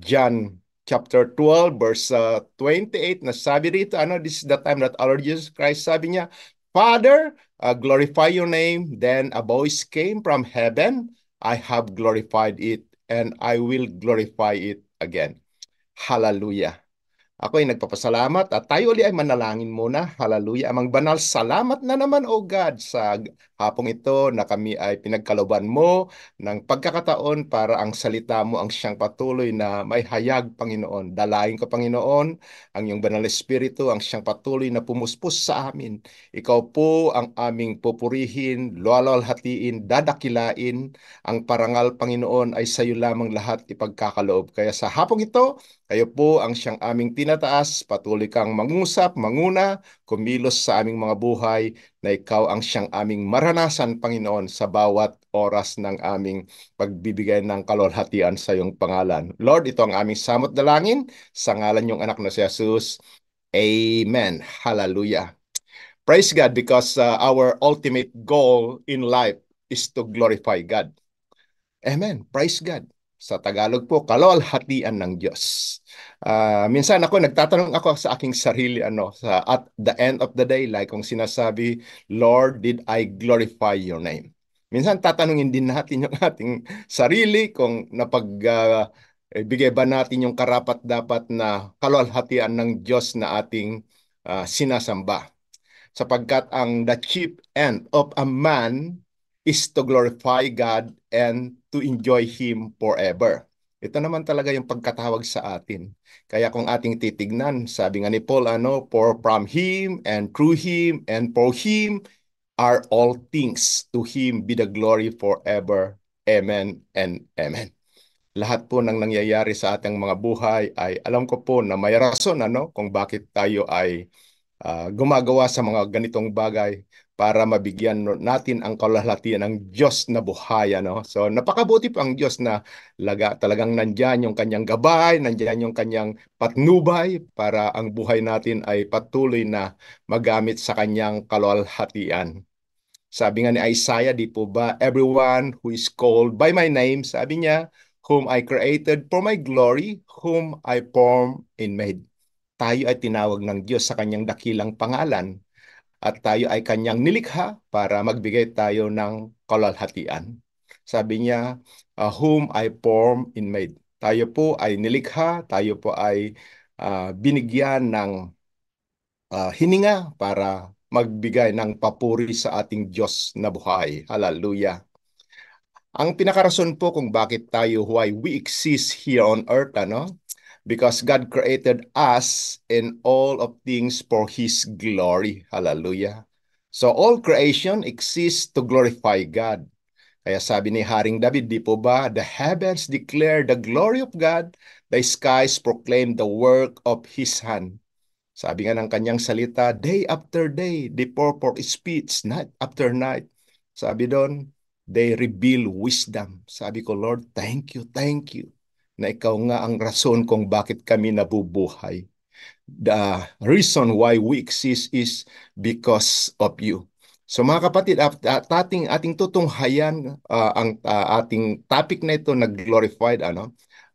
John chapter 12 verse 28 na sabi rito, this is the time that our Lord Jesus Christ sabi niya, Father, glorify your name. Then a voice came from heaven, I have glorified it and I will glorify it again. Hallelujah. Ako ay nagpapasalamat at tayo ulit ay manalangin muna. Hallelujah. Amang banal, salamat na naman, O God, sa hapong ito na kami ay pinagkalooban mo ng pagkakataon para ang salita mo ang siyang patuloy na may hayag, Panginoon. Dalain ko, Panginoon, ang iyong banal na espiritu ang siyang patuloy na pumuspos sa amin. Ikaw po ang aming pupurihin, luwalhatian, dadakilain. Ang parangal, Panginoon, ay sa iyo lamang lahat ipagkakaloob. Kaya sa hapong ito, kayo po ang siyang aming tinataas, patuloy kang mangusap, manguna, kumilos sa aming mga buhay, na ikaw ang siyang aming maranasan, Panginoon, sa bawat oras ng aming pagbibigay ng kalwalhatian sa iyong pangalan. Lord, ito ang aming samot dalangin, sa ngalan niyong anak na si Jesus. Amen. Hallelujah. Praise God because our ultimate goal in life is to glorify God. Amen. Praise God. Sa Tagalog po, kalwalhatian ng Diyos. Minsan nagtatanong ako sa aking sarili, at the end of the day, like kung sinasabi, Lord, did I glorify your name? Minsan tatanungin din natin yung ating sarili kung bigay ba natin yung karapat-dapat na kalwalhatian ng Diyos na ating sinasamba, sapagkat ang the chief end of a man is to glorify God and to enjoy Him forever. Ito naman talaga yung pagkatawag sa atin. Kaya kung ating titignan, sabi nga ni Paul, for from Him and through Him and for Him are all things. To Him be the glory forever. Amen and amen. Lahat po ng nangyayari sa ating mga buhay ay alam ko po na may rason kung bakit tayo ay gumagawa sa mga ganitong bagay para mabigyan natin ang kalwalhatian ng Diyos na buhay. So napakabuti po ang Diyos na talagang nandyan yung kanyang gabay, nandyan yung kanyang patnubay para ang buhay natin ay patuloy na magamit sa kanyang kalwalhatian. Sabi nga ni Isaiah, di po ba, everyone who is called by my name, sabi niya, whom I created for my glory, whom I formed and made. Tayo ay tinawag ng Diyos sa kanyang dakilang pangalan at tayo ay kanyang nilikha para magbigay tayo ng kalwalhatian. Sabi niya, whom I formed and made. Tayo po ay nilikha, tayo po ay binigyan ng hininga para magbigay ng papuri sa ating Diyos na buhay. Hallelujah. Ang pinakarason po kung bakit tayo, why we exist here on earth, because God created us in all of things for His glory. Hallelujah. So all creation exists to glorify God. Kaya sabi ni Haring David, di po ba, the heavens declare the glory of God, the skies proclaim the work of His hand. Sabi nga ng kanyang salita, day after day, they pour forth speech, night after night. Sabi doon, they reveal wisdom. Sabi ko, Lord, thank you, na ikaw nga ang rason kung bakit kami nabubuhay. The reason why we exist is because of you. So mga kapatid, ating tutunghayan ang ating topic na ito na glorified,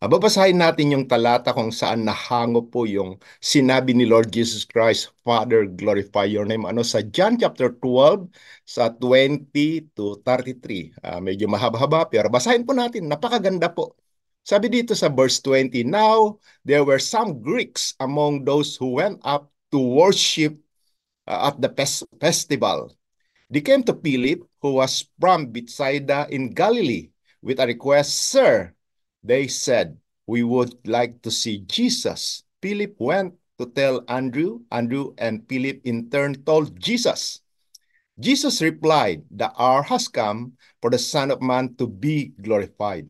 babasahin natin yung talata kung saan nahango po yung sinabi ni Lord Jesus Christ, Father, glorify your name. Sa John chapter 12, sa 20 to 33. Medyo mahaba-haba, pero basahin po natin. Napakaganda po. Sabi dito sa verse 20, Now there were some Greeks among those who went up to worship at the festival. They came to Philip, who was from Bethsaida in Galilee, with a request, Sir, they said, we would like to see Jesus. Philip went to tell Andrew. Andrew and Philip in turn told Jesus. Jesus replied, the hour has come for the Son of Man to be glorified.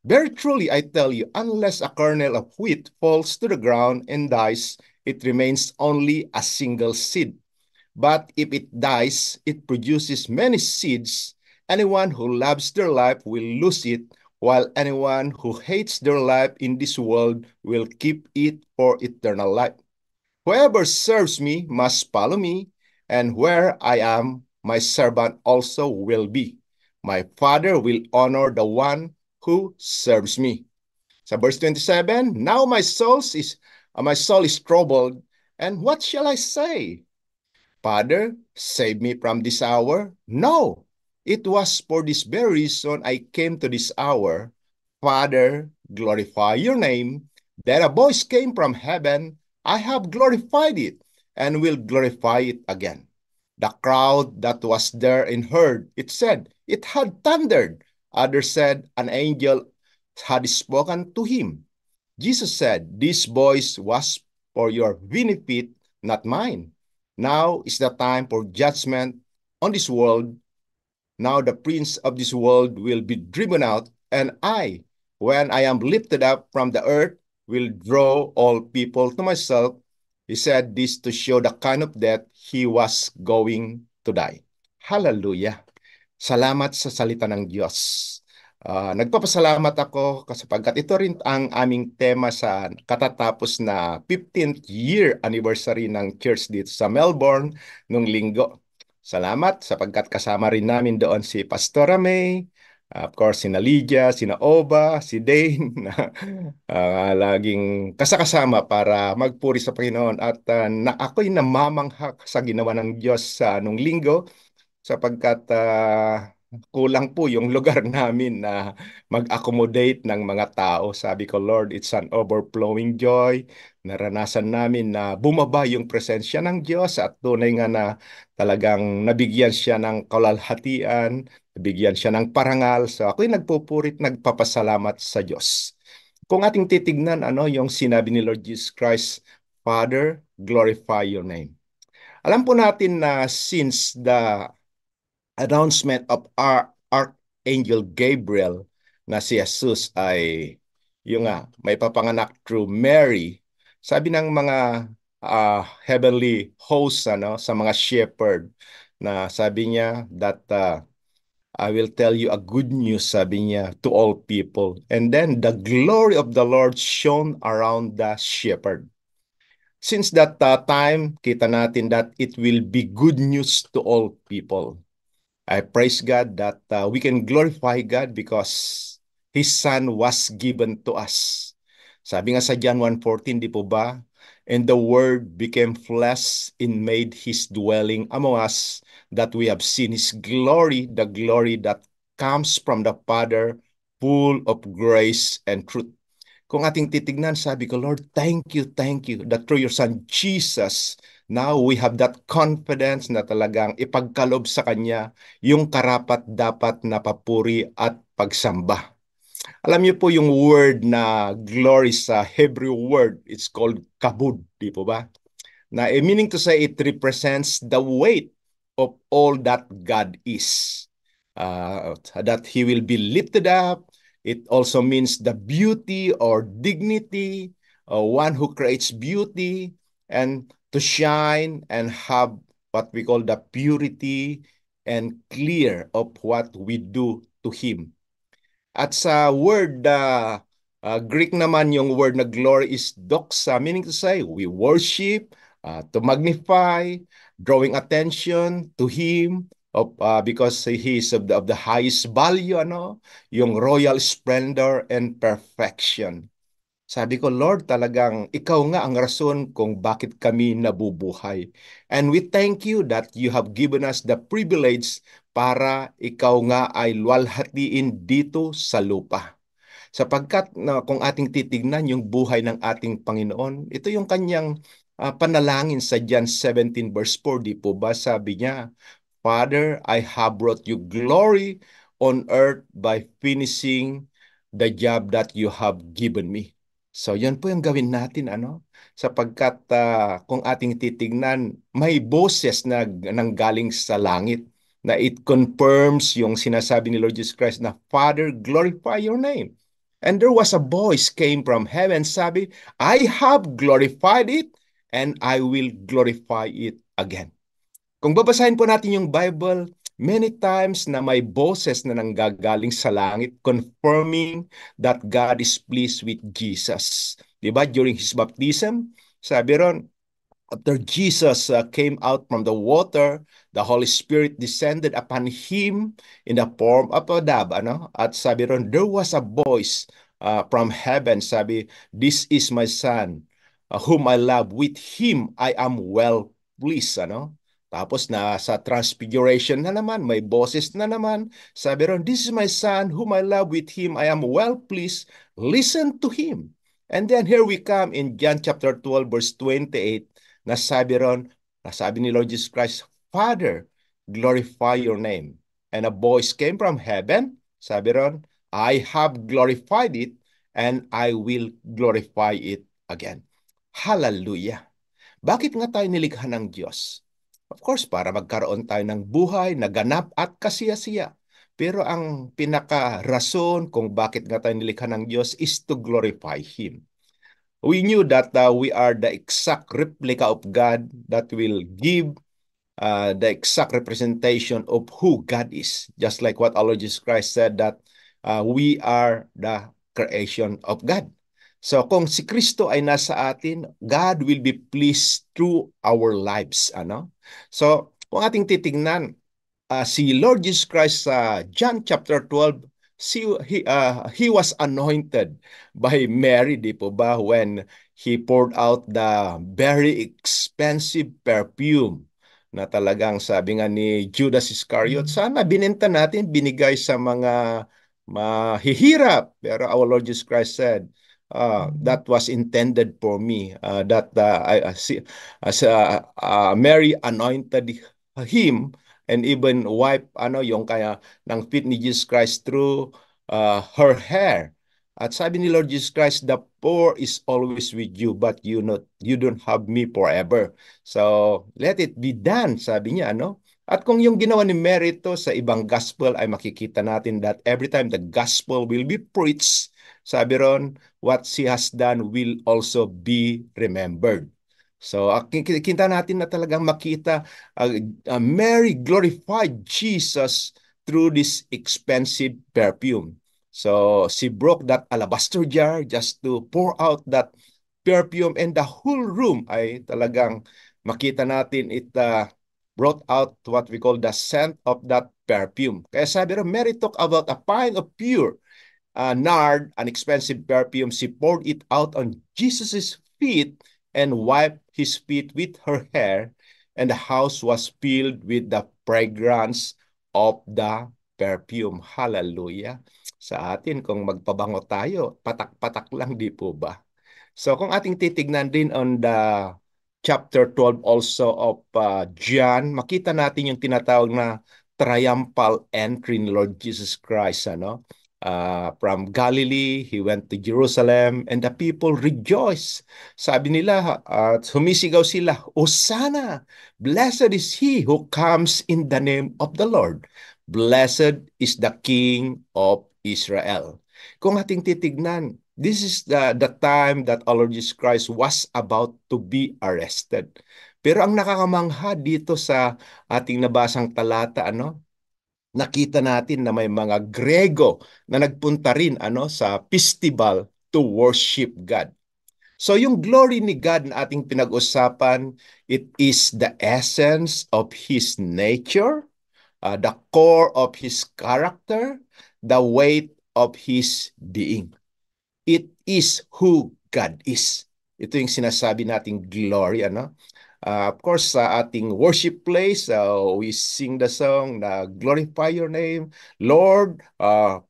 Very truly, I tell you, unless a kernel of wheat falls to the ground and dies, it remains only a single seed. But if it dies, it produces many seeds. Anyone who loves their life will lose it, while anyone who hates their life in this world will keep it for eternal life. Whoever serves me must follow me, and where I am, my servant also will be. My Father will honor the one who serves me. Sa verse 27, now my soul is troubled, and what shall I say? Father, save me from this hour? No, it was for this very reason I came to this hour. Father, glorify your name. Then a voice came from heaven. I have glorified it and will glorify it again. The crowd that was there and heard it said, it had thundered. Others said, an angel had spoken to him. Jesus said, this voice was for your benefit, not mine. Now is the time for judgment on this world. Now the prince of this world will be driven out, and I, when I am lifted up from the earth, will draw all people to myself. He said this to show the kind of death he was going to die. Hallelujah. Salamat sa salita ng Diyos. Nagpapasalamat ako sapagkat ito rin ang aming tema sa katatapos na 15th year anniversary ng church dito sa Melbourne nung linggo. Salamat sapagkat kasama rin namin doon si Pastora May, of course, sina Lydia, sina Oba, si Dane, na laging kasakasama para magpuri sa Panginoon. At ako'y namamangha sa ginawa ng Diyos sa nung linggo sapagkat kulang po yung lugar namin na mag-accommodate ng mga tao. Sabi ko, Lord, it's an overflowing joy. Naranasan namin na bumaba yung presensya ng Diyos at tunay nga na talagang nabigyan siya ng kalalhatian, nabigyan siya ng parangal. So ako'y nagpupurit, nagpapasalamat sa Diyos. Kung ating titignan, yung sinabi ni Lord Jesus Christ, Father, glorify your name. Alam po natin na since the announcement of Archangel Gabriel na si Jesus ay may papanganak through Mary, sabi ng mga heavenly hosts sa mga shepherd na sabi niya that I will tell you a good news, sabi niya, to all people. And then the glory of the Lord shone around the shepherd. Since that time, kita natin that it will be good news to all people. I praise God that we can glorify God because His Son was given to us. Sabi nga sa John 1:14, di po ba? And the Word became flesh and made His dwelling among us, that we have seen His glory, the glory that comes from the Father, full of grace and truth. Kung ating titignan, sabi ko, Lord, thank you that through your Son Jesus, now we have that confidence na talagang ipagkalob sa Kanya yung karapat-dapat na papuri at pagsamba. Alam niyo po yung word na glory sa Hebrew word, it's called kabud, di po ba? Na meaning to say it represents the weight of all that God is. That He will be lifted up. It also means the beauty or dignity, one who creates beauty, and to shine and have what we call the purity and clear of what we do to Him. At sa word Greek naman, yung word na glory is doxa, meaning to say we worship, to magnify, drawing attention to Him because He is of the highest value, yung royal splendor and perfection. Sabi ko, Lord, talagang ikaw nga ang rason kung bakit kami nabubuhay. And we thank you that you have given us the privilege para ikaw nga ay luwalhatiin dito sa lupa. Sapagkat kung ating titignan yung buhay ng ating Panginoon, ito yung kanyang panalangin sa John 17 verse 4, di po ba? Sabi niya, Father, I have brought you glory on earth by finishing the job that you have given me. So, yan po yung gawin natin, Sapagkat kung ating titignan, may boses na nanggaling sa langit na it confirms yung sinasabi ni Lord Jesus Christ na, Father, glorify your name. And there was a voice came from heaven, sabi, I have glorified it and I will glorify it again. Kung babasahin po natin yung Bible, many times na may boses na nanggagaling sa langit confirming that God is pleased with Jesus. Diba? During His baptism, sabi ron, after Jesus came out from the water, the Holy Spirit descended upon Him in the form of a dove. At sabi ron, there was a voice from heaven. Sabi, "This is my son, whom I love. With him I am well pleased." Ano? Tapos na sa transfiguration na naman, may boses na naman. Sabi ron, "This is my son whom I love, with him I am well pleased. Listen to him." And then here we come in John chapter 12 verse 28, nasabi ron, nasabi ni Lord Jesus Christ, "Father, glorify your name." And a voice came from heaven, sabi ron, "I have glorified it and I will glorify it again." Hallelujah! Bakit nga tayo nilikha ng Diyos? Of course, para magkaroon tayo ng buhay na ganap at kasiyasiya. Pero ang pinaka-rason kung bakit nga tayo nilikha ng Diyos is to glorify Him. We knew that we are the exact replica of God that will give the exact representation of who God is. Just like what our Lord Jesus Christ said that we are the creation of God. So kung si Kristo ay nasa atin, God will be pleased through our lives. Ano? So kung ating titingnan, si Lord Jesus Christ sa John chapter 12, he was anointed by Mary, di po ba, when he poured out the very expensive perfume na talagang sabi nga ni Judas Iscariot, sana binenta natin, binigay sa mga mahihirap. Pero our Lord Jesus Christ said, that was intended for me. Mary anointed him and even wipe yung kaya ng feet ni Jesus Christ through her hair. At sabi ni Lord Jesus Christ, "The poor is always with you, but you don't have me forever. So let it be done," sabi niya, ano? At kung yung ginawa ni Mary to sa ibang gospel ay makikita natin that every time the gospel will be preached, sabi ron, what she has done will also be remembered. So, kita natin na talagang makita Mary glorified Jesus through this expensive perfume. So, she broke that alabaster jar just to pour out that perfume, and the whole room ay talagang makita natin it brought out what we call the scent of that perfume. Kaya sabi rin, Mary took about a pint of pure nard, an expensive perfume. She poured it out on Jesus' feet and wiped his feet with her hair, and the house was filled with the fragrance of the perfume. Hallelujah! Sa atin, kung magpabango tayo, patak-patak lang, di po ba? So kung ating titignan din on the chapter 12 also of John, makita natin yung tinatawag na triumphal entry ni Lord Jesus Christ. From Galilee, he went to Jerusalem, and the people rejoice. Sabi nila, humisigaw sila, "Hosanna! Blessed is he who comes in the name of the Lord. Blessed is the King of Israel." Kung ating titignan, this is the time that our Lord Jesus Christ was about to be arrested. Pero ang nakakamangha dito sa ating nabasang talata, nakita natin na may mga Grego na nagpunta rin sa festival to worship God. So yung glory ni God na ating pinag-usapan, it is the essence of His nature, the core of His character, the weight of His being. It is who God is. Ito yung sinasabi nating glory, of course, sa ating worship place, we sing the song na "Glorify Your Name, Lord,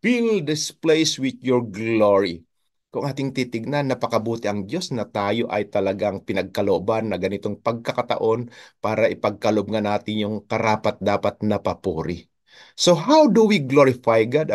fill this place with Your glory." Kung ating titignan, napakabuti ang Diyos na tayo ay talagang pinagkalooban na ganitong pagkakataon para ipagkaloob nga natin yung karapat-dapat na papuri. So how do we glorify God?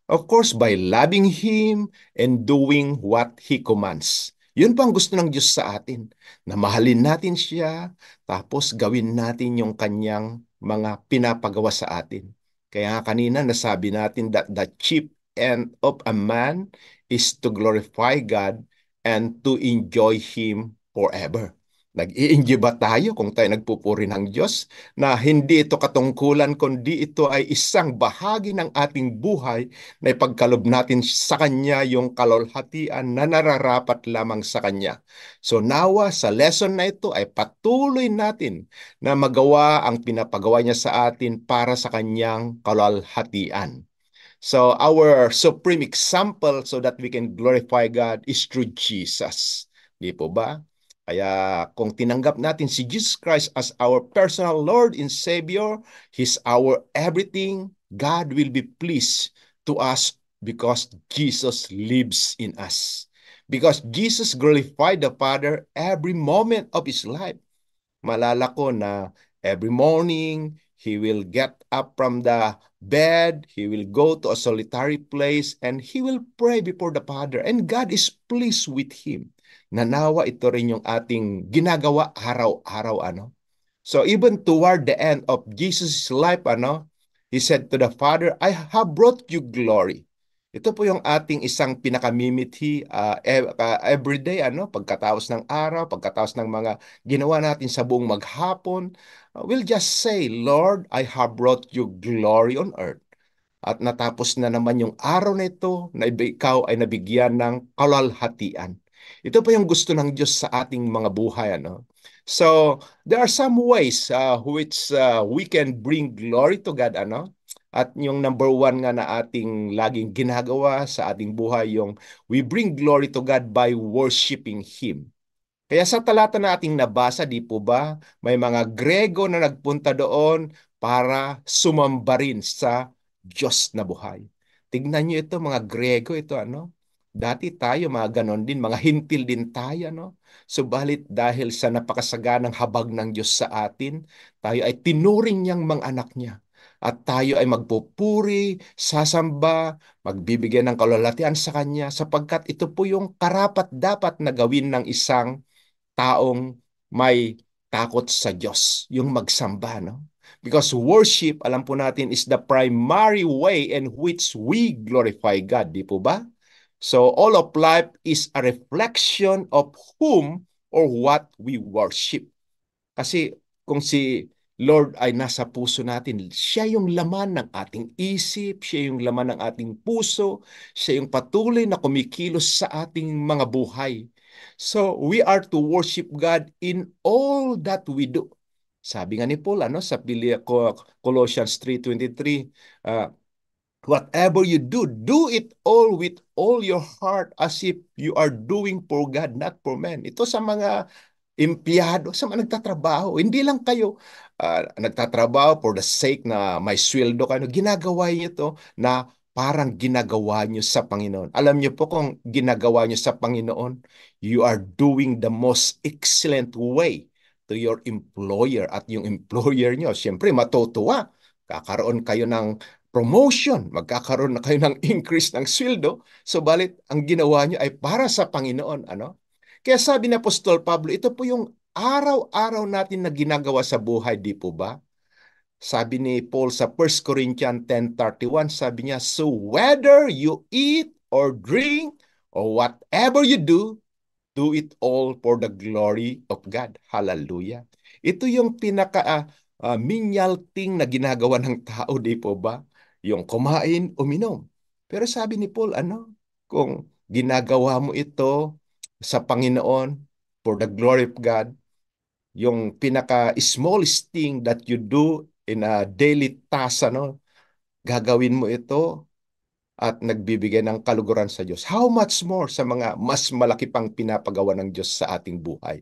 Of course, by loving Him and doing what He commands. Yun po ang gusto ng Diyos sa atin, na mahalin natin siya, tapos gawin natin yung kanyang mga pinapagawa sa atin. Kaya nga kanina nasabi natin that the chief end of a man is to glorify God and to enjoy Him forever. Nag-i-enjoy ba tayo kung tayo nagpupuri ng Diyos na hindi ito katungkulan kundi ito ay isang bahagi ng ating buhay na ipagkalob natin sa Kanya yung kalwalhatian na nararapat lamang sa Kanya. So nawa sa lesson na ito ay patuloy natin na magawa ang pinapagawa niya sa atin para sa Kanyang kalwalhatian. So our supreme example so that we can glorify God is through Jesus. Di po ba? Kaya kung tinanggap natin si Jesus Christ as our personal Lord and Savior, He's our everything, God will be pleased to us because Jesus lives in us. Because Jesus glorified the Father every moment of His life. Malala ko na every morning, he will get up from the bed, he will go to a solitary place, and he will pray before the Father. And God is pleased with him. Nanawa ito rin yung ating ginagawa araw-araw, ano? So even toward the end of Jesus' life, ano, he said to the Father, I have brought you glory. Ito po yung ating isang pinakamimithi every day, ano, pagkatapos ng araw, pagkatapos ng mga ginawa natin sa buong maghapon, we'll just say, Lord, I have brought you glory on earth. At natapos na naman yung araw na ito na ikaw ay nabigyan ng kalalhatian. Ito pa yung gusto ng Diyos sa ating mga buhay, ano? So, there are some ways which we can bring glory to God, ano? At yung number one nga na ating laging ginagawa sa ating buhay, yung we bring glory to God by worshiping Him. Kaya sa talata na ating nabasa, di po ba, may mga Grego na nagpunta doon para sumamba rin sa Diyos na buhay. Tignan nyo ito, mga Grego, ito ano? Dati tayo, mga ganon din, mga hintil din tayo, no? Subalit dahil sa napakasaganang habag ng Diyos sa atin, tayo ay tinuring niyang mga anak niya. At tayo ay magpupuri, sasamba, magbibigay ng kalalatian sa Kanya sapagkat ito po yung karapat-dapat na gawin ng isang taong may takot sa Diyos, yung magsamba, no? Because worship, alam po natin, is the primary way in which we glorify God, di po ba? So all of life is a reflection of whom or what we worship. Kasi kung si Lord ay nasa puso natin, siya yung laman ng ating isip, siya yung laman ng ating puso, siya yung patuloy na kumikilos sa ating mga buhay. So we are to worship God in all that we do. Sabi nga ni Paul ano sa Colossians 3:23, whatever you do, do it all with all your heart as if you are doing for God, not for men. Ito sa mga empleyado, sa mga nagtatrabaho. Hindi lang kayo nagtatrabaho for the sake na may sweldo kayo. Ginagawa niyo to na parang ginagawa niyo sa Panginoon. Alam niyo po kung ginagawa niyo sa Panginoon, you are doing the most excellent way to your employer at yung employer niyo, siyempre matutuwa. Kakaroon kayo ng promotion, magkakaroon na kayo ng increase ng sweldo, subalit ang ginawa niyo ay para sa Panginoon, ano? Kaya sabi ni Apostol Pablo, ito po yung araw-araw natin na ginagawa sa buhay, di po ba? Sabi ni Paul sa 1 Corinthians 10:31, sabi niya, so whether you eat or drink or whatever you do it all for the glory of God. Hallelujah. Ito yung menial thing na ginagawa ng tao, di po ba? Yung kumain, uminom. Pero sabi ni Paul, ano? Kung ginagawa mo ito sa Panginoon for the glory of God, yung pinaka-smallest thing that you do in a daily task, ano? Gagawin mo ito at nagbibigay ng kaluguran sa Diyos. How much more sa mga mas malaki pang pinapagawa ng Diyos sa ating buhay?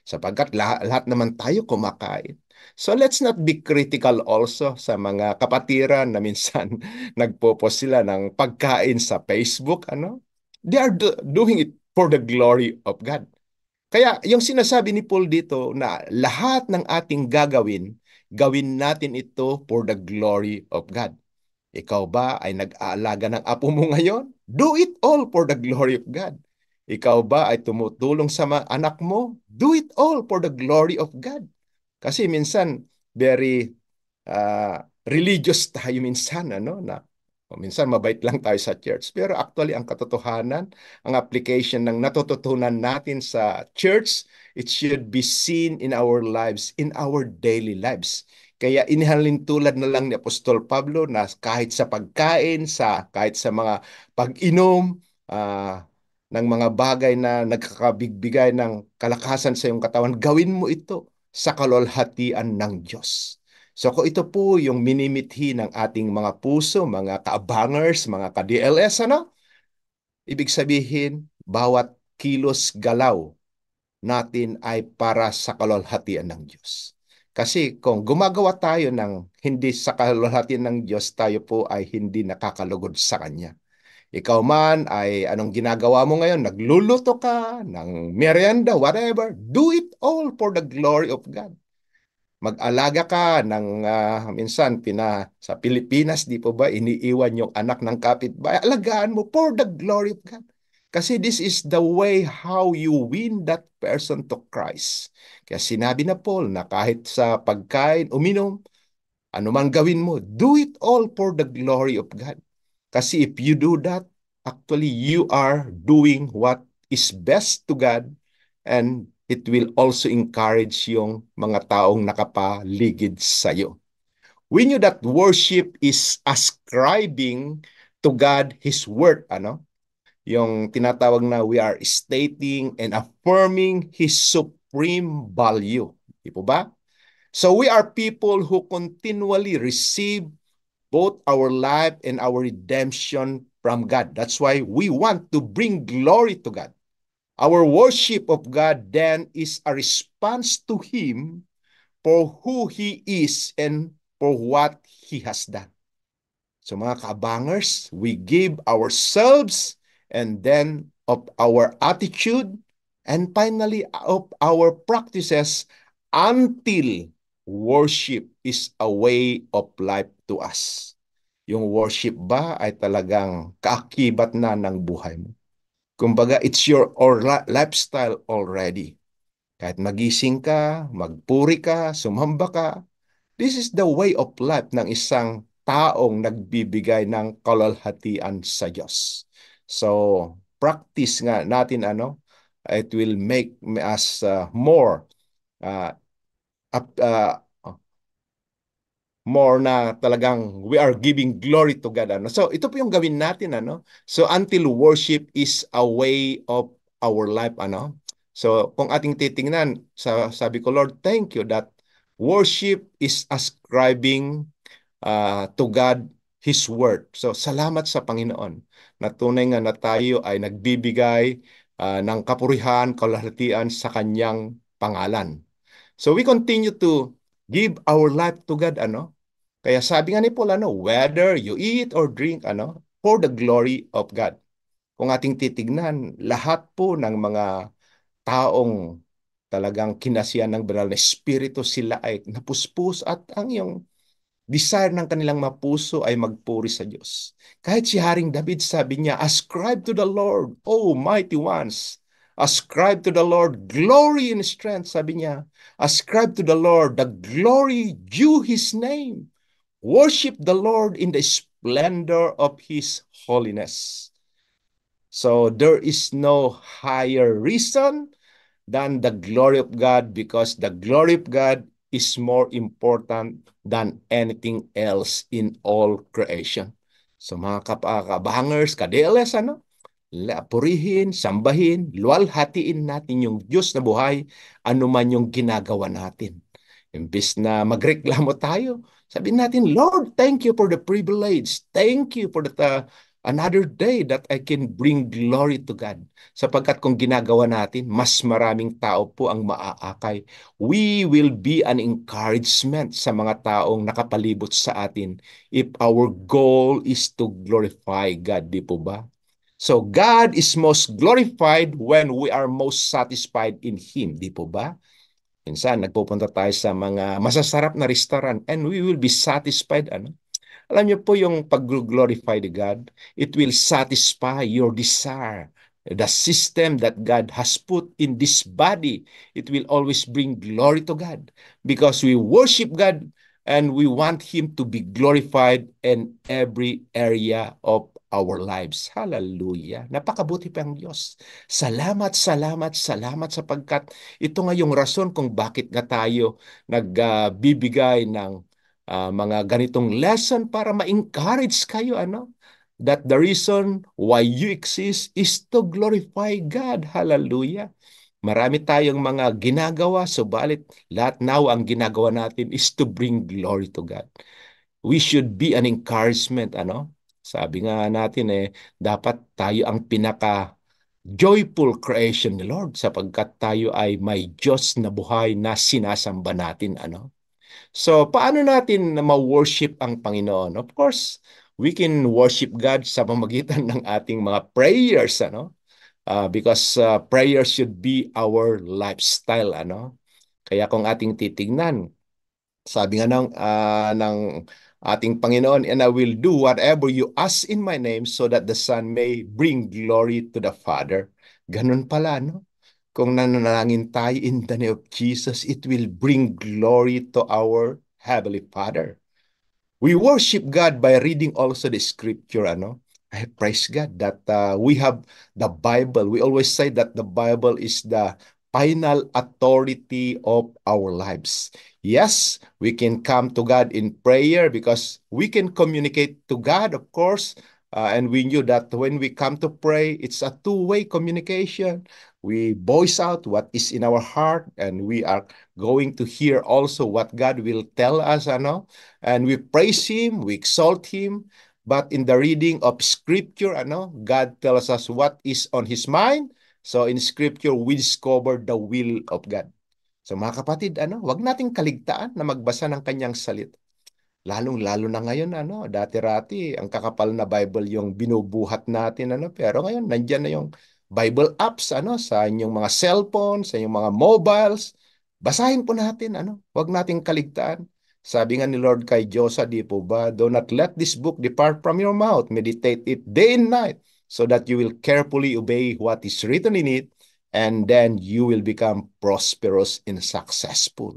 Sapagkat lahat naman tayo kumakain. So let's not be critical also sa mga kapatiran na minsan nagpo-post sila ng pagkain sa Facebook, ano? They are doing it for the glory of God. Kaya yung sinasabi ni Paul dito na lahat ng ating gagawin, gawin natin ito for the glory of God. Ikaw ba ay nag-aalaga ng apo mo ngayon? Do it all for the glory of God. Ikaw ba ay tumutulong sa mga anak mo? Do it all for the glory of God. Kasi minsan, very religious tayo minsan, ano, na minsan mabait lang tayo sa church. Pero actually, ang katotohanan, ang application ng natututunan natin sa church, it should be seen in our lives, in our daily lives. Kaya inihalin tulad na lang ni Apostol Pablo na kahit sa pagkain, kahit sa mga pag-inom, ng mga bagay na nagkakabigbigay ng kalakasan sa iyong katawan, gawin mo ito sa kalwalhatian ng Diyos. So kung ito po yung minimithi ng ating mga puso, mga kaabangers, mga ka-DLS, ano? Ibig sabihin, bawat kilos galaw natin ay para sa kalwalhatian ng Diyos. Kasi kung gumagawa tayo ng hindi sa kalwalhatian ng Diyos, tayo po ay hindi nakakalugod sa Kanya. Ikaw man ay anong ginagawa mo ngayon? Nagluluto ka ng merienda, whatever. Do it all for the glory of God. Mag-alaga ka ng minsan sa Pilipinas, di po ba, iniiwan yung anak ng kapitbahay. Alagaan mo for the glory of God. Kasi this is the way how you win that person to Christ. Kaya sinabi na Paul na kahit sa pagkain, uminom, ano man gawin mo, do it all for the glory of God. Kasi if you do that, actually you are doing what is best to God, and it will also encourage yung mga taong nakapaligid sa iyo. We knew that worship is ascribing to God His word, ano? Yung tinatawag na we are stating and affirming His supreme value. Di po ba? So we are people who continually receive both our life and our redemption from God. That's why we want to bring glory to God. Our worship of God then is a response to Him for who He is and for what He has done. So mga kaabangers, we give ourselves and then of our attitude and finally of our practices until worship is a way of life to us. Yung worship ba ay talagang kaakibat na ng buhay mo? Kumbaga, it's your or lifestyle already. Kahit magising ka, magpuri ka, sumamba ka, this is the way of life ng isang taong nagbibigay ng kalalhatian sa Diyos. So, practice nga natin it will make us more uh, up, more na talagang we are giving glory to God. So, ito po yung gawin natin. So, until worship is a way of our life. So, kung ating titingnan, sabi ko, Lord, thank you that worship is ascribing to God His Word. So, salamat sa Panginoon na tunay nga na tayo ay nagbibigay ng kapurihan, kalahatian sa Kanyang pangalan. So, we continue to give our life to God, Kaya sabi nga ni Paul, whether you eat or drink, for the glory of God. Kung ating titignan, lahat po ng mga taong talagang kinasiyan ng banal na espiritu, sila ay napuspos at ang yung desire ng kanilang mapuso ay magpuri sa Diyos. Kahit si Haring David sabi niya, ascribe to the Lord, O mighty ones. Ascribe to the Lord glory and strength, sabi niya. Ascribe to the Lord the glory due His name. Worship the Lord in the splendor of His holiness. So there is no higher reason than the glory of God, because the glory of God is more important than anything else in all creation. So mga kabangers, ka-DLS, purihin, sambahin, luwalhatiin natin yung Diyos na buhay, anuman yung ginagawa natin. Imbis na magreklamo tayo, sabihin natin, Lord, thank you for the privilege. Thank you for another day that I can bring glory to God. Sapagkat kung ginagawa natin, mas maraming tao po ang maaakay. We will be an encouragement sa mga taong nakapalibot sa atin if our goal is to glorify God, di po ba? So God is most glorified when we are most satisfied in Him, di po ba? Minsan, nagpupunta tayo sa mga masasarap na restaurant and we will be satisfied. Alam niyo po yung pag-glorify the God, it will satisfy your desire. The system that God has put in this body, it will always bring glory to God because we worship God and we want Him to be glorified in every area of our lives. Hallelujah. Napakabuti pa ang Diyos. Salamat, salamat, salamat sapagkat ito nga yung rason kung bakit nga tayo nagbibigay ng mga ganitong lesson para ma-encourage kayo, that the reason why you exist is to glorify God. Hallelujah. Marami tayong mga ginagawa, subalit lahat now ang ginagawa natin is to bring glory to God. We should be an encouragement, ano? Sabi nga natin dapat tayo ang pinaka joyful creation ni Lord sapagkat tayo ay may Diyos na buhay na sinasamba natin, ano? So, paano natin ma-worship ang Panginoon? Of course, we can worship God sa pamamagitan ng ating mga prayers, ano? Because prayer should be our lifestyle, ano? Kaya kung ating titignan, sabi nga ng ating Panginoon, and I will do whatever you ask in my name so that the Son may bring glory to the Father. Ganun pala, no? Kung nananalangin tayo in the name of Jesus, it will bring glory to our Heavenly Father. We worship God by reading also the scripture, ano? I praise God that we have the Bible. We always say that the Bible is the final authority of our lives. Yes, we can come to God in prayer because we can communicate to God, of course. And we knew that when we come to pray, it's a two-way communication. We voice out what is in our heart, and we are going to hear also what God will tell us, ano? And we praise Him, we exalt Him. But in the reading of Scripture, ano, God tells us what is on His mind. So in Scripture, we discover the will of God. So mga kapatid, ano, wag nating kaligtaan na magbasa ng kanyang salita. Lalong-lalo na ngayon, ano, dati-rati, ang kakapal na Bible yung binubuhat natin, ano, pero ngayon, nandyan na yung Bible apps, ano, sa inyong mga cellphone, sa inyong mga mobiles. Basahin po natin, ano, wag nating kaligtaan. Sabi nga ni Lord kay Joshua, di po ba, do not let this book depart from your mouth. Meditate it day and night so that you will carefully obey what is written in it, and then you will become prosperous and successful.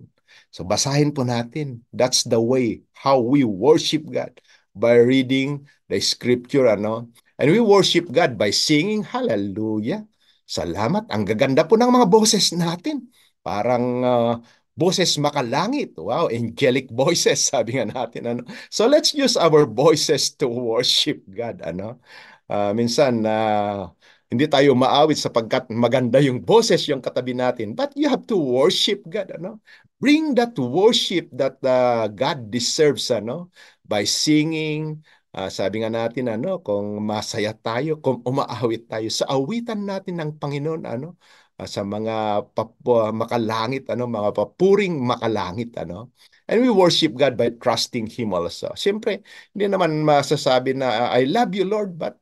So basahin po natin. That's the way how we worship God, by reading the scripture, ano? And we worship God by singing hallelujah. Salamat. Ang gaganda po ng mga boses natin. Parang boses makalangit. Wow, angelic voices, sabi nga natin, ano? So let's use our voices to worship God, ano? Minsan hindi tayo maawit sapagkat maganda yung boses yung katabi natin. But you have to worship God, ano? Bring that worship that God deserves, ano? By singing, sabi nga natin, ano, kung masaya tayo, kung umaawit tayo sa awitan natin ng Panginoon, ano? Sa mga makalangit, ano, mga papuring makalangit, ano? And we worship God by trusting Him also. Siyempre, hindi naman masasabi na, I love you, Lord, but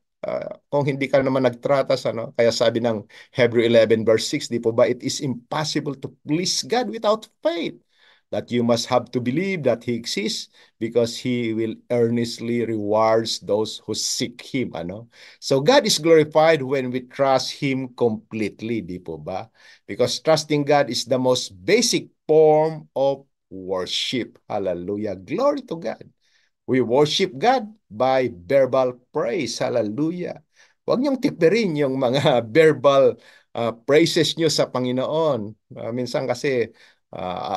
kung hindi ka naman nagtratas, ano? Kaya sabi ng Hebrew 11 verse 6, di po ba, it is impossible to please God without faith. That you must have to believe that He exists because He will earnestly rewards those who seek Him, ano? So God is glorified when we trust Him completely, di po ba? Because trusting God is the most basic form of worship. Hallelujah. Glory to God. We worship God by verbal praise. Hallelujah. Huwag niyong tipirin yung mga verbal praises niyo sa Panginoon. Minsan kasi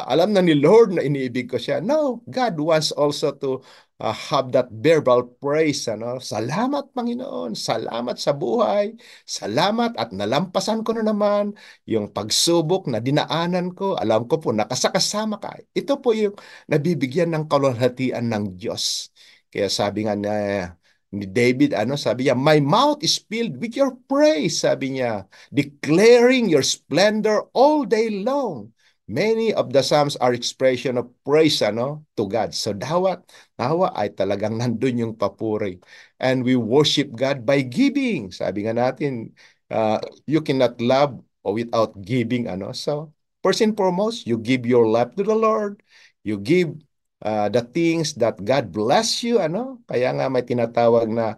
alam na ni Lord na iniibig ko siya. No, God wants also to have that verbal praise. Ano? Salamat, Panginoon. Salamat sa buhay. Salamat at nalampasan ko na naman yung pagsubok na dinaanan ko. Alam ko po, nakasakasama ka. Ito po yung nabibigyan ng kalwalhatian ng Diyos. Kaya sabi nga ni David, ano, sabi niya, my mouth is filled with your praise, sabi niya, declaring your splendor all day long. Many of the Psalms are expression of praise, ano, to God. So nawa ay talagang nandun yung papuri. And we worship God by giving. Sabi nga natin, you cannot love without giving, ano. So, first and foremost, you give your life to the Lord. You give the things that God bless you, ano? Kaya nga may tinatawag na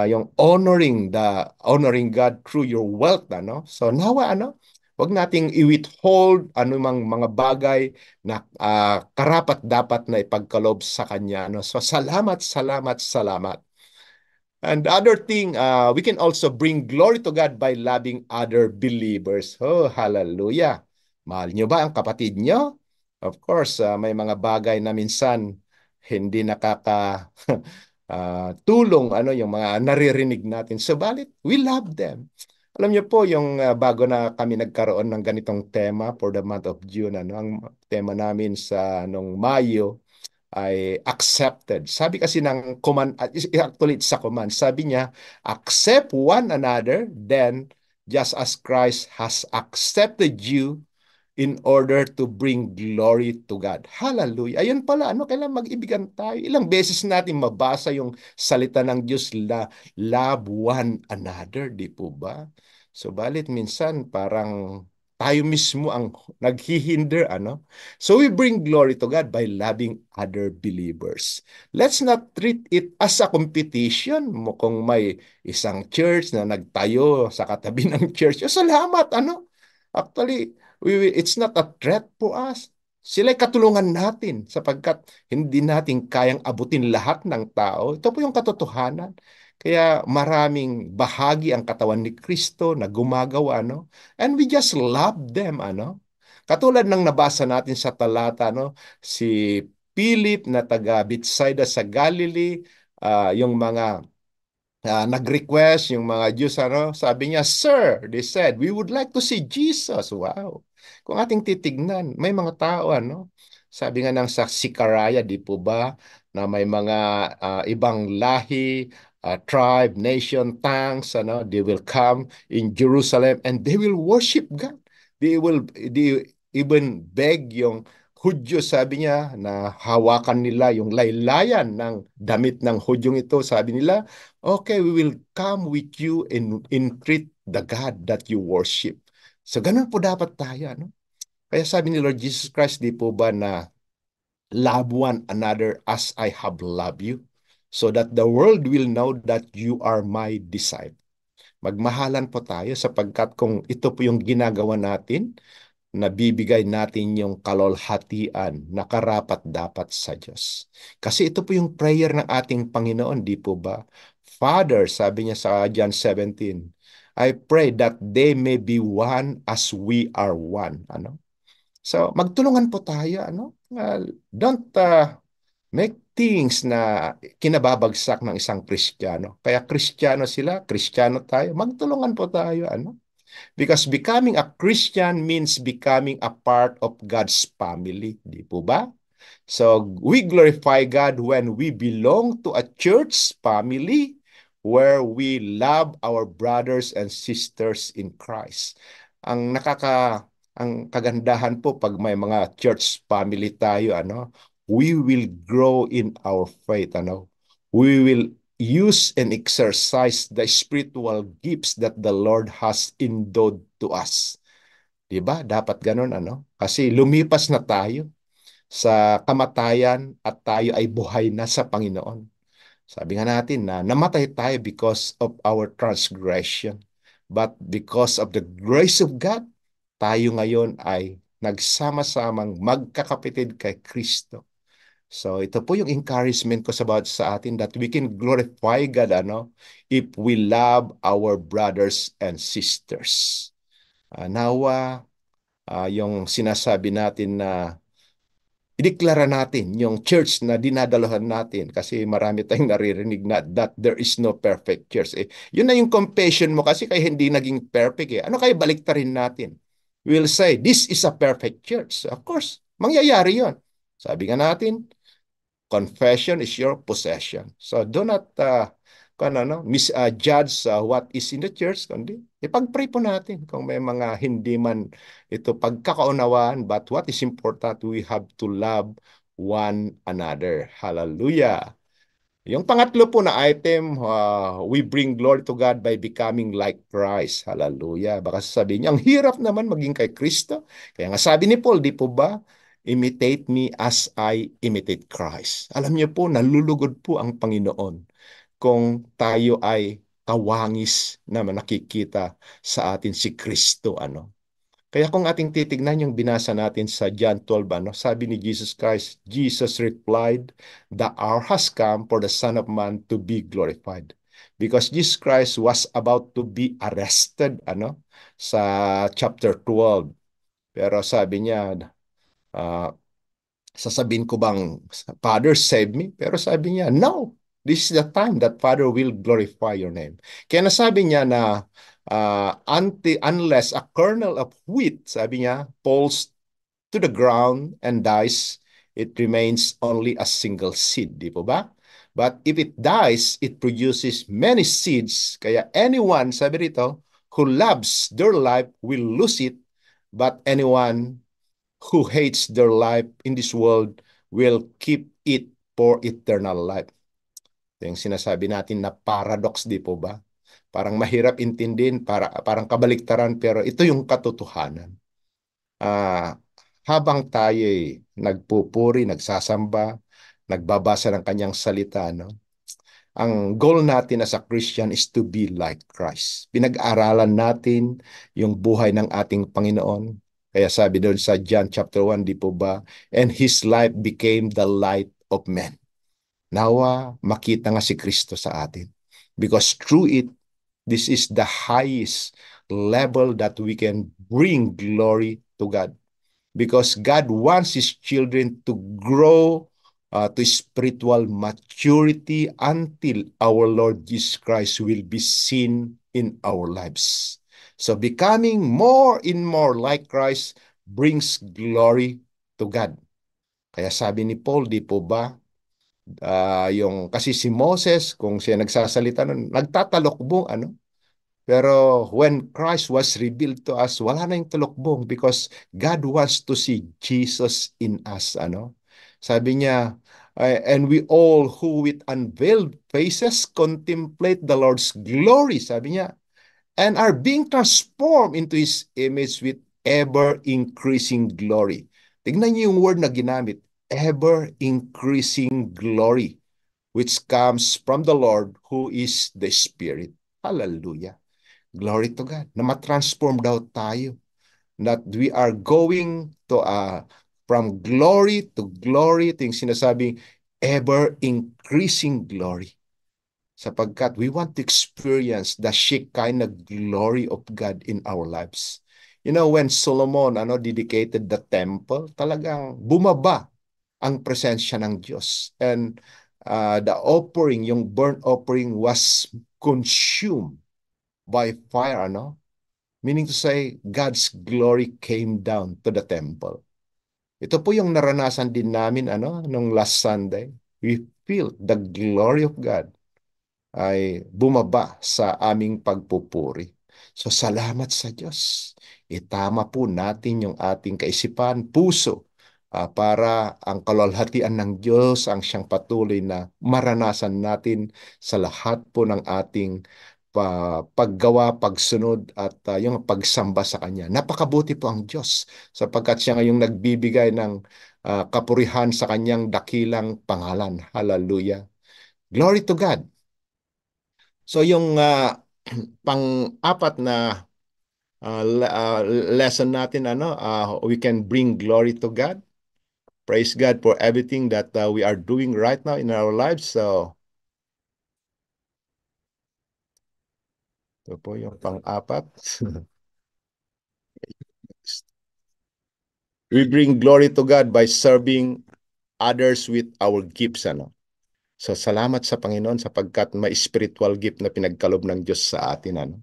yung honoring God through your wealth, ano? So nawa, ano? Wag nating i-withhold anumang mga bagay na karapat dapat na ipagkalob sa kanya, ano? So salamat, salamat, salamat. And the other thing, we can also bring glory to God by loving other believers. Oh, hallelujah. Mahal nyo ba ang kapatid nyo? Of course, may mga bagay na minsan hindi nakaka tulong ano yung mga naririnig natin. Subalit, we love them. Alam niyo po, yung bago na kami nagkaroon ng ganitong tema for the month of June, ang tema namin sa nung Mayo ay accepted. Sabi kasi ng command, actually it's sa command, sabi niya, accept one another, then just as Christ has accepted you in order to bring glory to God. Hallelujah. Ayun pala, kailan mag-ibigan tayo? Ilang beses natin mabasa yung salita ng Diyos na love one another, di po ba? So, balit minsan parang tayo mismo ang naghihinder, So, we bring glory to God by loving other believers. Let's not treat it as a competition. Kung may isang church na nagtayo sa katabi ng church, salamat, Actually, it's not a threat for us. Sila'y katulungan natin sapagkat hindi natin kayang abutin lahat ng tao. Ito po yung katotohanan. Kaya maraming bahagi ang katawan ni Kristo na gumagawa, And we just love them, Katulad ng nabasa natin sa talata, si Philip na taga Bethsaida sa Galilee, yung mga nag-request yung mga Jews, sabi niya, Sir, they said, we would like to see Jesus. Wow. Kung ating titignan, may mga tao, sabi nga ng sa Sicaraya, di po ba, na may mga ibang lahi, tribe, nation, tongues, they will come in Jerusalem and they will worship God. They even beg yung Hudyo, sabi niya, na hawakan nila yung laylayan ng damit ng Hudyong ito. Sabi nila, okay, we will come with you and entreat the God that you worship. So, ganun po dapat tayo, Kaya sabi ni Lord Jesus Christ, di po ba na love one another as I have loved you, so that the world will know that you are my disciple. Magmahalan po tayo sapagkat kung ito po yung ginagawa natin, nabibigay natin yung kalwalhatian na karapat-dapat sa Diyos. Kasi ito po yung prayer ng ating Panginoon, di po ba? Father, sabi niya sa John 17, I pray that they may be one as we are one. So, magtulungan po tayo, don't make things na kinababagsak ng isang Kristiyano. Kaya Kristiyano sila, Kristiyano tayo, magtulungan po tayo, Because becoming a Christian means becoming a part of God's family. Di po ba? So we glorify God when we belong to a church family where we love our brothers and sisters in Christ. Ang nakaka ang kagandahan po pag may mga church family tayo, we will grow in our faith, We will use and exercise the spiritual gifts that the Lord has endowed to us. 'Di ba? Dapat ganun, Kasi lumipas na tayo sa kamatayan at tayo ay buhay na sa Panginoon. Sabi nga natin na namatay tayo because of our transgression. But because of the grace of God, tayo ngayon ay nagsama-samang magkakapitid kay Kristo. So ito po yung encouragement ko sa atin that we can glorify God, if we love our brothers and sisters. Nawa, yung sinasabi natin na ideklara natin yung church na dinadalahan natin kasi marami tayong naririnig na that there is no perfect church. Yun na yung confession mo kasi kaya hindi naging perfect. Ano kaya baliktarin natin? We'll say, this is a perfect church. Of course, mangyayari yon. Sabi nga natin, confession is your possession. So do not misjudge what is in the church, kundi ipag-pray po natin kung may mga hindi man ito pagkakaunawaan, but what is important, we have to love one another. Hallelujah. Yung pangatlo po na item, we bring glory to God by becoming like Christ. Hallelujah. Baka sasabihin niya, ang hirap naman maging kay Kristo. Kaya nga sabi ni Paul, di po ba? Imitate me as I imitate Christ. Alam niyo po, nalulugod po ang Panginoon kung tayo ay kawangis na nakikita sa atin si Kristo, Kaya kung ating titignan yung binasa natin sa John 12, sabi ni Jesus Christ, Jesus replied, the hour has come for the Son of Man to be glorified. Because Jesus Christ was about to be arrested, sa chapter 12. Pero sabi niya, sasabihin ko bang, Father, save me? Pero sabi niya, no. This is the time that Father will glorify your name. Kaya nasabi niya na unless a kernel of wheat, sabi niya, falls to the ground and dies, it remains only a single seed, di po ba? But if it dies, it produces many seeds. Kaya anyone, sabi rito, who loves their life will lose it, but anyone who hates their life in this world will keep it for eternal life. Ito yung sinasabi natin na paradox, di po ba? Parang mahirap intindihin, parang kabaliktaran, pero ito yung katotohanan. Ah, habang tayo'y nagpupuri, nagsasamba, nagbabasa ng kanyang salita, no? Ang goal natin as a Christian is to be like Christ. Pinag-aralan natin yung buhay ng ating Panginoon. Kaya sabi doon sa John chapter 1, di po ba? And His life became the light of men. Nawa makita nga si Kristo sa atin. Because through it, this is the highest level that we can bring glory to God. Because God wants His children to grow to spiritual maturity until our Lord Jesus Christ will be seen in our lives. So becoming more and more like Christ brings glory to God. Kaya sabi ni Paul, di po ba, kasi si Moses, kung siya nagsasalita nun, nagtatalokbong, ano? Pero when Christ was revealed to us, wala na yung talokbong because God wants to see Jesus in us, ano? Sabi niya, and we all who with unveiled faces contemplate the Lord's glory, sabi niya, and are being transformed into His image with ever-increasing glory. Tignan niyo yung word na ginamit, ever-increasing glory, which comes from the Lord who is the Spirit. Hallelujah. Glory to God. Na matransform daw tayo. That we are going to from glory to glory. Ito yung sinasabing ever-increasing glory. Sapagkat we want to experience the Shekinah glory of God in our lives. You know, when Solomon dedicated the temple, talagang bumaba ang presensya ng Diyos. And the offering, yung burnt offering was consumed by fire, ano? Meaning to say, God's glory came down to the temple. Ito po yung naranasan din namin, nung last Sunday. We feel the glory of God ay bumaba sa aming pagpupuri. So salamat sa Diyos. Itama po natin yung ating kaisipan, puso, para ang kalwalhatian ng Diyos ang siyang patuloy na maranasan natin sa lahat po ng ating paggawa, pagsunod at yung pagsamba sa Kanya. Napakabuti po ang Diyos sapagkat siya ngayong nagbibigay ng kapurihan sa Kanyang dakilang pangalan. Hallelujah. Glory to God. So yung pang-apat na lesson natin, we can bring glory to God. Praise God for everything that we are doing right now in our lives. So ito po yung pang-apat. We bring glory to God by serving others with our gifts, ano. So salamat sa Panginoon sapagkat may spiritual gift na pinagkalob ng Diyos sa atin, ano.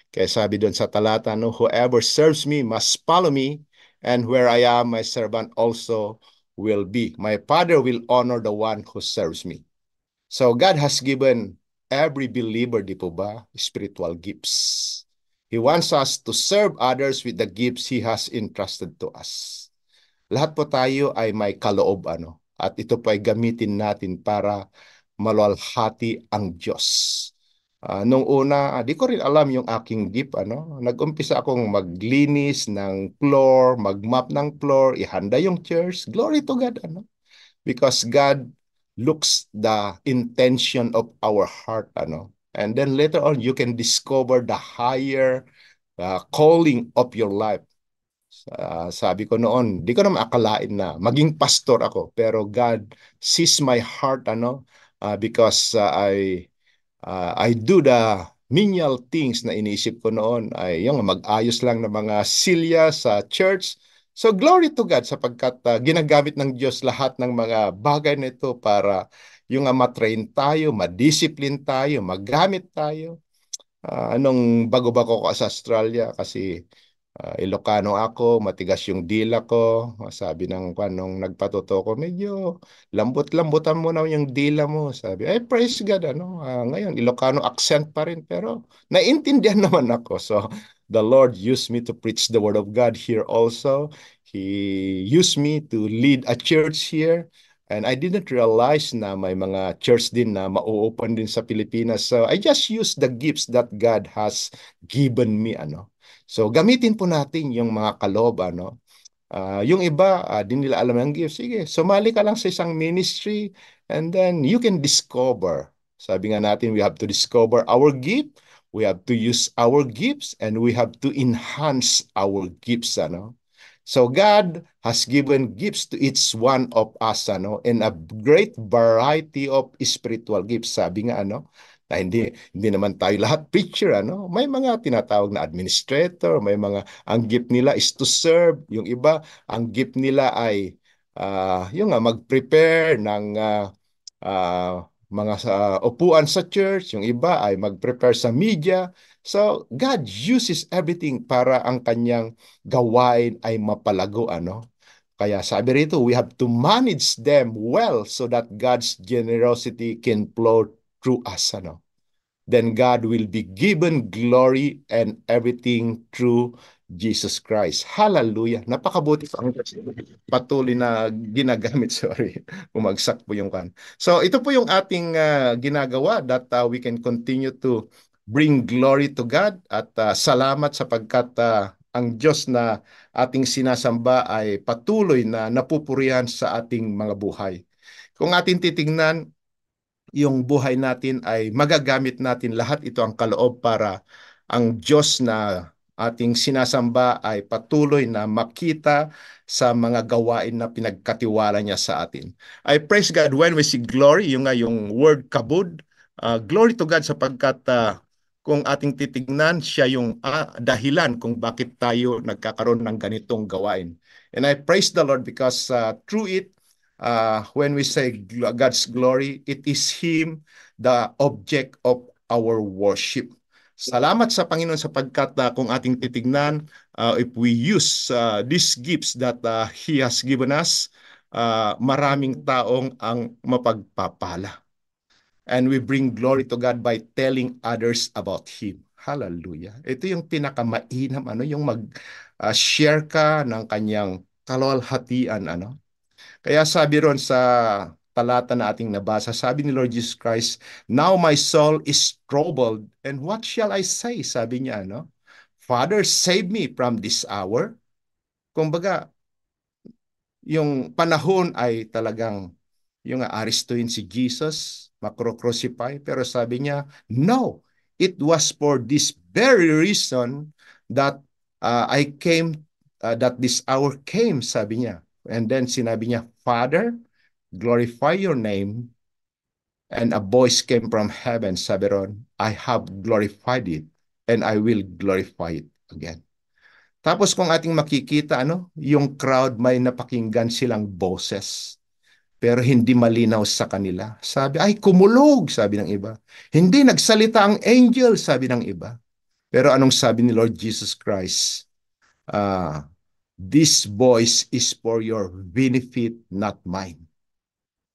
Kaya sabi doon sa talata, no, whoever serves me must follow me, and where I am, my servant also will be. My Father will honor the one who serves me. So God has given every believer, di po ba, spiritual gifts. He wants us to serve others with the gifts He has entrusted to us. Lahat po tayo ay may kaloob, ano, at ito po ay gamitin natin para maluwalhati ang Diyos. Nung una, di ko rin alam yung aking gift, ano. Nag-umpisa akong maglinis ng floor, mag-mop ng floor, ihanda yung chairs. Glory to God, ano. Because God looks the intention of our heart, ano. And then later on, you can discover the higher calling of your life. Sabi ko noon, di ko naman akalain na maging pastor ako. Pero God sees my heart, because I do the menial things na iniisip ko noon ay yung mag-ayos lang ng mga silya sa church. So glory to God sapagkat ginagamit ng Diyos lahat ng mga bagay na ito para yung matrain tayo, madiscipline tayo, magamit tayo. Anong bago-bago ko sa Australia kasi Ilocano ako, matigas yung dila ko. Sabi ng nung nagpatuto ko, medyo lambot-lambutan mo na yung dila mo. Sabi, ay praise God, ngayon Ilocano accent pa rin, pero naintindihan naman ako. So, the Lord used me to preach the word of God here also. He used me to lead a church here. And I didn't realize na may mga church din na ma-open din sa Pilipinas. So I just use the gifts that God has given me, So gamitin po natin yung mga kaloob, yung iba, di nila alam ang gift. Sige, sumali ka lang sa isang ministry and then you can discover. Sabi nga natin, we have to discover our gift, we have to use our gifts, and we have to enhance our gifts, So God has given gifts to each one of us, and a great variety of spiritual gifts. Sabi nga, na hindi naman tayo lahat preacher, May mga tinatawag na administrator, may mga ang gift nila is to serve, yung iba ang gift nila ay yung mag-prepare ng mga upuan sa church, yung iba ay mag-prepare sa media. So God uses everything para ang kanyang gawain ay mapalago, Kaya sabi rito, we have to manage them well so that God's generosity can flow through us, Then God will be given glory and everything through Jesus Christ. Hallelujah. Napakabuti pa ang patuloy na ginagamit. Sorry, bumagsak po yung kan. So ito po yung ating ginagawa that we can continue to bring glory to God at salamat sapagkat ang Diyos na ating sinasamba ay patuloy na napupurihan sa ating mga buhay. Kung ating titingnan, yung buhay natin ay magagamit natin lahat ito ang kaloob para ang Diyos na ating sinasamba ay patuloy na makita sa mga gawain na pinagkatiwala niya sa atin. I praise God when we see glory, yung word kabod, glory to God sapagkat kung ating titignan, siya yung dahilan kung bakit tayo nagkakaroon ng ganitong gawain. And I praise the Lord because through it, when we say God's glory, it is Him, the object of our worship. Salamat sa Panginoon sapagkat kung ating titignan, if we use these gifts that He has given us, maraming taong ang mapagpapala. And we bring glory to God by telling others about Him. Hallelujah. Ito yung pinakamainam, yung mag-share ka ng kanyang kaluwalhatian, Kaya sabi ron sa talata na ating nabasa, sabi ni Lord Jesus Christ, now my soul is troubled, and what shall I say? Sabi niya, Father, save me from this hour. Kumbaga, yung panahon ay talagang yung aristuin si Jesus, makro-crucify, pero sabi niya, no, it was for this very reason that I came, that this hour came, sabi niya. And then sinabi niya, Father, glorify your name. And a voice came from heaven, sabi ron, I have glorified it and I will glorify it again. Tapos kung ating makikita, yung crowd may napakinggan silang boses, pero hindi malinaw sa kanila. Sabi, ay kumulog, sabi ng iba. Hindi nagsalita ang angel, sabi ng iba. Pero anong sabi ni Lord Jesus Christ? This voice is for your benefit, not mine.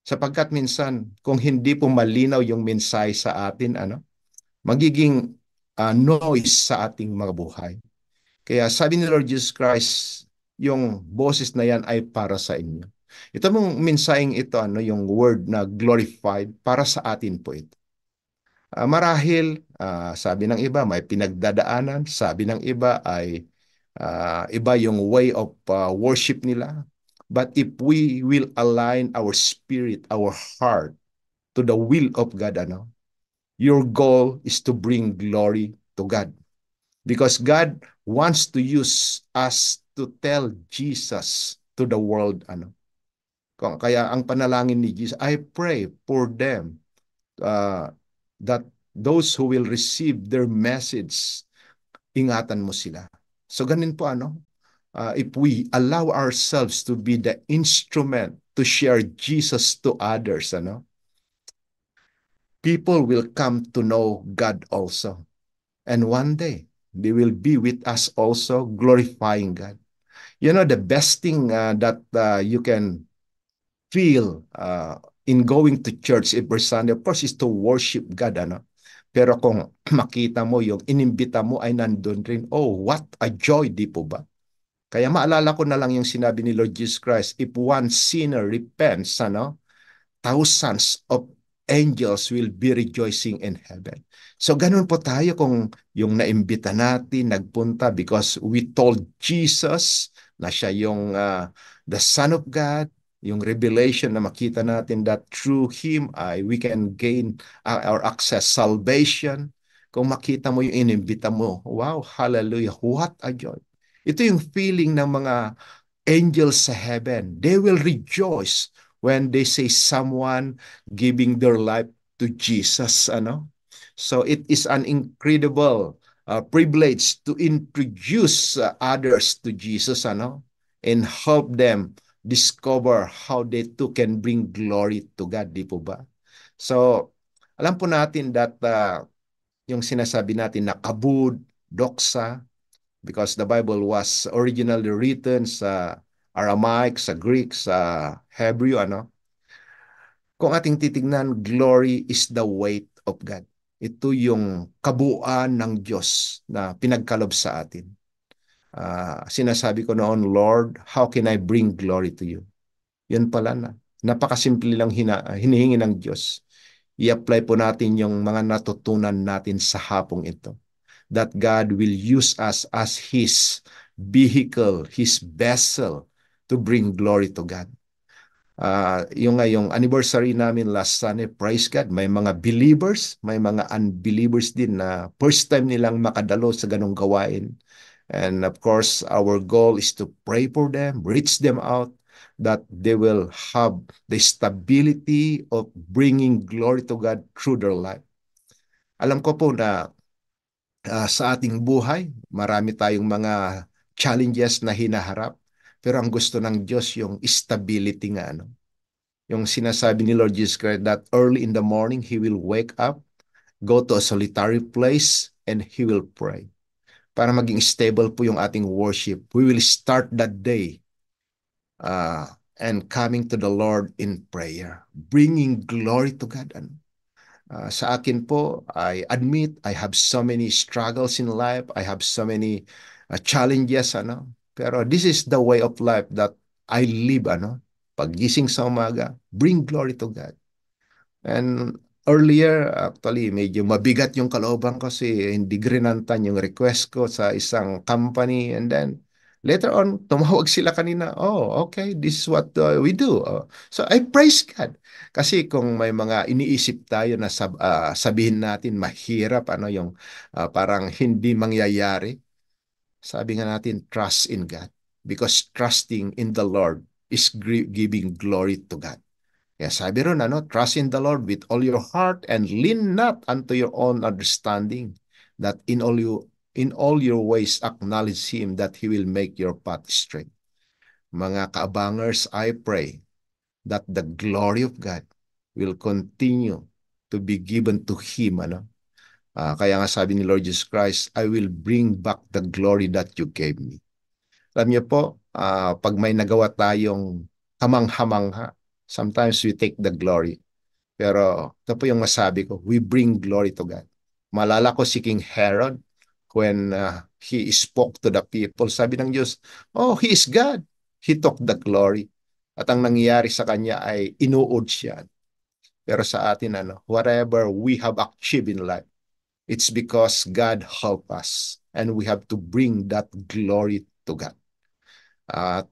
Sapagkat minsan, kung hindi po malinaw yung mensahe sa atin, magiging noise sa ating mga buhay. Kaya sabi ni Lord Jesus Christ, yung boses na yan ay para sa inyo. Ito mong mensaheng ito, yung word na glorified, para sa atin po ito. Marahil, sabi ng iba, may pinagdadaanan. Sabi ng iba ay iba yung way of worship nila. But if we will align our spirit, our heart, to the will of God, your goal is to bring glory to God. Because God wants to use us to tell Jesus to the world, Kaya ang panalangin ni Jesus, I pray for them that those who will receive their message, ingatan mo sila. So ganun po, if we allow ourselves to be the instrument to share Jesus to others, people will come to know God also. And one day, they will be with us also, glorifying God. You know, the best thing that you can feel in going to church every Sunday, of course, is to worship God, ano? Pero kung makita mo yung inimbita mo ay nandun rin, oh, what a joy, di po ba? Kaya maalala ko na lang yung sinabi ni Lord Jesus Christ, if one sinner repents, ano, thousands of angels will be rejoicing in heaven. So ganun po tayo kung yung naimbita natin, nagpunta because we told Jesus na siya yung the Son of God, yung revelation na makita natin that through Him we can gain or access salvation. Kung makita mo yung inimbita mo, wow, hallelujah, what a joy. Ito yung feeling ng mga angels sa heaven. They will rejoice when they say someone giving their life to Jesus, ano? So it is an incredible privilege to introduce others to Jesus, ano? And help them discover how they too can bring glory to God, di po ba? So, alam po natin that yung sinasabi natin na kabud, doksa, because the Bible was originally written sa Aramaic, sa Greek, sa Hebrew, ano? Kung ating titignan, glory is the weight of God. Ito yung kabuuan ng Diyos na pinagkalob sa atin. Sinasabi ko noon, Lord, how can I bring glory to you? Yun pala na. Napakasimple lang hinihingi ng Diyos. I-apply po natin yung mga natutunan natin sa hapong ito. That God will use us as His vehicle, His vessel to bring glory to God. Yung ngayong anniversary namin last Sunday, praise God, may mga believers, may mga unbelievers din na first time nilang makadalo sa ganong gawain. And of course, our goal is to pray for them, reach them out, that they will have the stability of bringing glory to God through their life. Alam ko po na sa ating buhay, marami tayong mga challenges na hinaharap. Pero ang gusto ng Diyos yung stability nga, ano? Yung sinasabi ni Lord Jesus Christ that early in the morning, He will wake up, go to a solitary place, and He will pray. Para maging stable po yung ating worship. We will start that day uh, and coming to the Lord in prayer, bringing glory to God. Ano? Sa akin po, I admit I have so many struggles in life. I have so many challenges, ano. Pero this is the way of life that I live, ano. Paggising sa umaga, bring glory to God. And earlier, actually, medyo mabigat yung kalooban ko kasi hindi grinantan yung request ko sa isang company. And then, later on, tumawag sila kanina, oh, okay, this is what we do. So, I praise God. Kasi kung may mga iniisip tayo na sabihin natin mahirap, ano yung parang hindi mangyayari, sabi nga natin, trust in God. Because trusting in the Lord is giving glory to God. Kaya sabi ron, ano, trust in the Lord with all your heart and lean not unto your own understanding, that in all your ways acknowledge Him, that He will make your path straight. Mga kaabangers, I pray that the glory of God will continue to be given to Him. Ano? Kaya nga sabi ni Lord Jesus Christ, I will bring back the glory that you gave me. Alam niyo po, pag may nagawa tayong kamangha-mangha, sometimes we take the glory. Pero ito po yung masabi ko, we bring glory to God. Malala ko si King Herod when he spoke to the people. Sabi ng Diyos, oh, He is God. He took the glory. At ang nangyayari sa kanya ay inuod siya. Pero sa atin, ano, whatever we have achieved in life, it's because God helped us. And we have to bring that glory to God.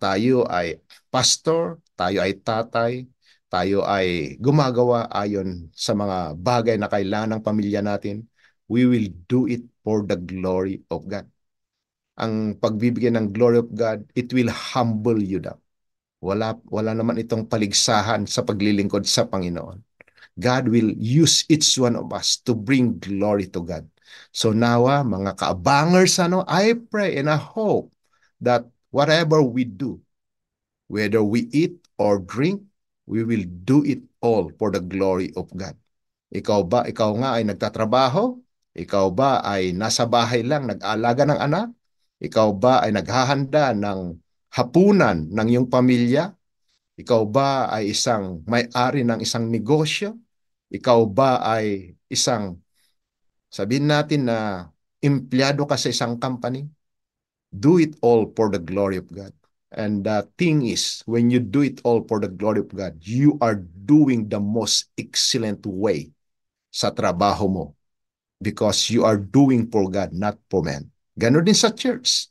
Tayo ay pastor, tayo ay tatay, tayo ay gumagawa ayon sa mga bagay na kailangan ng pamilya natin, we will do it for the glory of God. Ang pagbibigay ng glory of God, it will humble you down. Wala naman itong paligsahan sa paglilingkod sa Panginoon. God will use each one of us to bring glory to God. So nawa, mga kaabangers, ano, I pray and I hope that whatever we do, whether we eat or drink, we will do it all for the glory of God. Ikaw nga ay nagtatrabaho? Ikaw ba ay nasa bahay lang nag-aalaga ng anak? Ikaw ba ay naghahanda ng hapunan ng iyong pamilya? Ikaw ba ay isang may-ari ng isang negosyo? Ikaw ba ay isang, sabihin natin na empleyado ka sa isang company? Do it all for the glory of God. And the thing is, when you do it all for the glory of God, you are doing the most excellent way sa trabaho mo because you are doing for God, not for men. Ganon din sa church.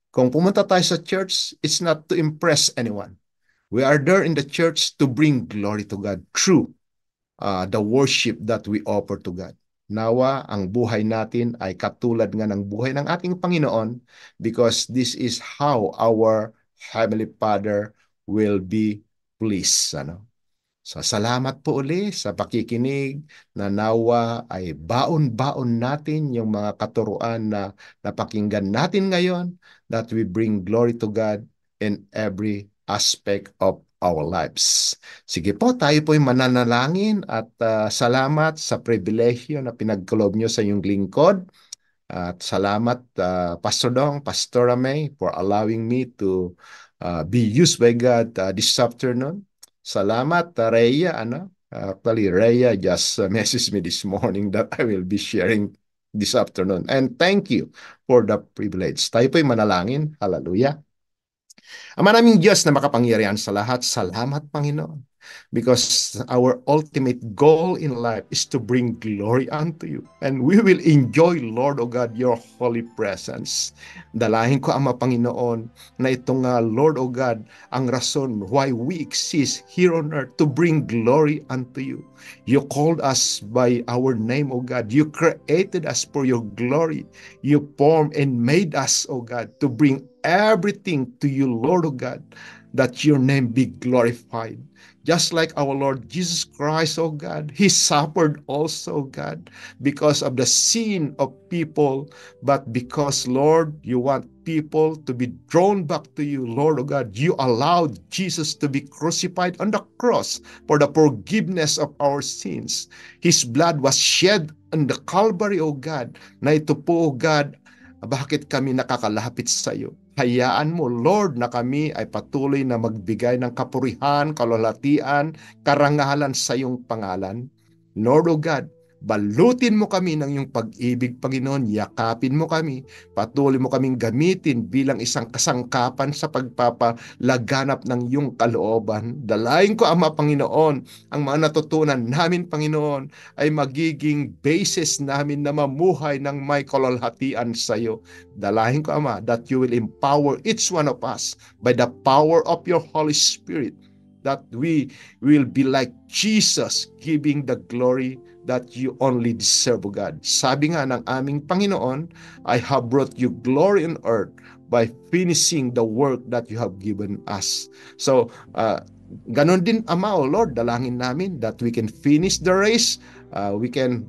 Kung pumunta tayo sa church, it's not to impress anyone. We are there in the church to bring glory to God through the worship that we offer to God. Nawa, ang buhay natin ay katulad nga ng buhay ng ating Panginoon because this is how our Heavenly Father will be pleased. Ano? So, salamat po uli sa pakikinig na nawa ay baon-baon natin yung mga katuruan na napakinggan natin ngayon that we bring glory to God in every aspect of our lives. Sige po, tayo po'y mananalangin at salamat sa pribilehyo na pinagkaloob nyo sa iyong lingkod. At salamat, Pastor Dong, Pastor May, for allowing me to be used by God this afternoon. Salamat, Rhea. Actually, Rhea just messaged me this morning that I will be sharing this afternoon. And thank you for the privilege. Tayo po'y manalangin. Hallelujah. Ama naming Diyos na makapangyarihan sa lahat, salamat Panginoon. Because our ultimate goal in life is to bring glory unto you. And we will enjoy, Lord O God, your holy presence. Dalahin ko, Ama Panginoon, na itong Lord O God, ang rason why we exist here on earth to bring glory unto you. You called us by our name, O God. You created us for your glory. You formed and made us, O God, to bring everything to you, Lord O God, that your name be glorified. Just like our Lord Jesus Christ, oh God, He suffered also, God, because of the sin of people, but because, Lord, you want people to be drawn back to you, Lord, oh God, you allowed Jesus to be crucified on the cross for the forgiveness of our sins. His blood was shed on the Calvary, oh God, na ito po, oh God, bakit kami nakakalapit sa iyo? Hayaan mo, Lord, na kami ay patuloy na magbigay ng kapurihan, kalulatian, karangalan sa iyong pangalan. Lord, O God, balutin mo kami ng iyong pag-ibig, Panginoon. Yakapin mo kami. Patuloy mo kaming gamitin bilang isang kasangkapan sa pagpapalaganap ng iyong kalooban. Dalain ko, Ama, Panginoon, ang mga natutunan namin, Panginoon, ay magiging basis namin na mamuhay ng may kalulhatian sa iyo. Dalahin ko, Ama, that you will empower each one of us by the power of your Holy Spirit, that we will be like Jesus, giving the glory that you only deserve, O God. Sabi nga ng aming Panginoon, I have brought you glory on earth by finishing the work that you have given us. So, ganon din, Ama, O Lord, dalangin namin that we can finish the race, we can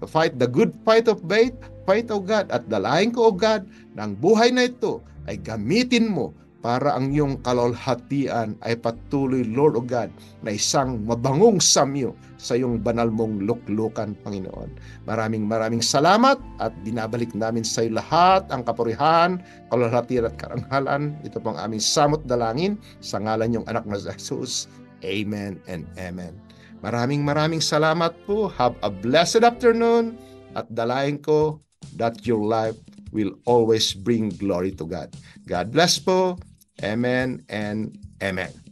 fight the good fight of faith, O God, at dalahin ko, O God, na ang buhay na ito ay gamitin mo para ang iyong kalulhatian ay patuloy, Lord O God, na isang mabangong samyo sa iyong banal mong luklukan, Panginoon. Maraming salamat at binabalik namin sa iyo lahat ang kapurihan, kalulhatian at karangalan. Ito pong aming samot dalangin sa ngalan niyong anak na Jesus. Amen and amen. Maraming salamat po. Have a blessed afternoon at dalahin ko that your life will always bring glory to God. God bless po. Amen and amen.